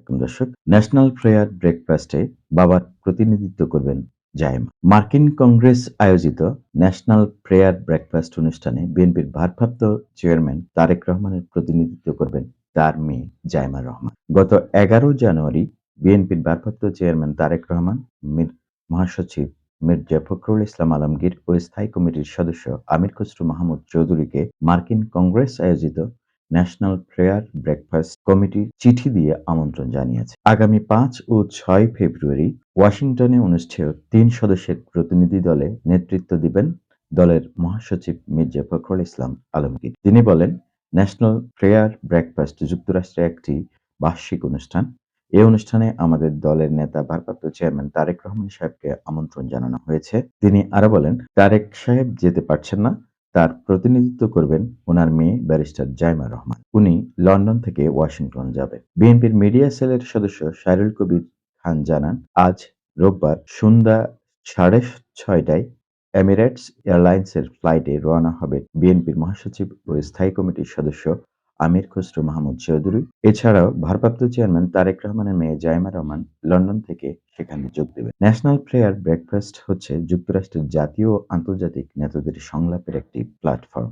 আলাইকুম দর্শক। National prayer ব্রেকফাস্টে বাবার প্রতিনিধিত্ব করবেন জায়েমা। মার্কিন কংগ্রেস আয়োজিত ন্যাশনাল প্রেয়ার ব্রেকফাস্ট অনুষ্ঠানে বিএনপির ভারপ্রাপ্ত চেয়ারম্যান তারেক রহমানের প্রতিনিধিত্ব করবেন তার মেয়ে জায়েমা রহমান। গত ১১ জানুয়ারি বিএনপির ভারপ্রাপ্ত চেয়ারম্যান তারেক রহমান, মহাসচিব মির্জা ফখরুল ইসলাম আলমগীর ও স্থায়ী কমিটির সদস্য আমির খসরু মাহমুদ চৌধুরীকে মার্কিন কংগ্রেস আয়োজিত ন্যাশনাল প্রেয়ার ব্রেকফাস্ট কমিটি চিঠি দিয়ে আমন্ত্রণ জানিয়েছে। আগামী ৫ ও ৬ ফেব্রুয়ারি ওয়াশিংটনে অনুষ্ঠেয় ৩ সদস্যের প্রতিনিধি দলে নেতৃত্ব দিবেন দলের মহাসচিব মির্জা ফখরুল ইসলাম আলমগীর। তিনি বলেন, ন্যাশনাল প্রেয়ার ব্রেকফাস্ট যুক্তরাষ্ট্রে একটি বার্ষিক অনুষ্ঠান। এই অনুষ্ঠানে আমাদের দলের নেতা ভারপ্রাপ্ত চেয়ারম্যান তারেক রহমান সাহেবকে আমন্ত্রণ জানানো হয়েছে। তিনি আরো বলেন, তারেক সাহেব যেতে পারছেন না, তার প্রতিনিধিত্ব করবেন ওনার মেয়ে ব্যারিস্টার জায়েমা রহমান। উনি লন্ডন থেকে ওয়াশিংটন যাবেন। বিএনপির মিডিয়া সেলের সদস্য সাইরুল কবির খান জানান, আজ রোববার সন্ধ্যা ৬:৩০টায় এমিরেটস এয়ারলাইন্সের ফ্লাইটে রওনা হবে বিএনপির মহাসচিব ও স্থায়ী কমিটির সদস্য আমির খসরু মাহমুদ চৌধুরী। এছাড়াও ভারপ্রাপ্ত চেয়ারম্যান তারেক রহমানের মেয়ে জায়েমা রহমান লন্ডন থেকে সেখানে যোগ দেবেন। ন্যাশনাল প্রেয়ার ব্রেকফাস্ট হচ্ছে যুক্তরাষ্ট্রের জাতীয় ও আন্তর্জাতিক নেতাদের সংলাপের একটি প্ল্যাটফর্ম।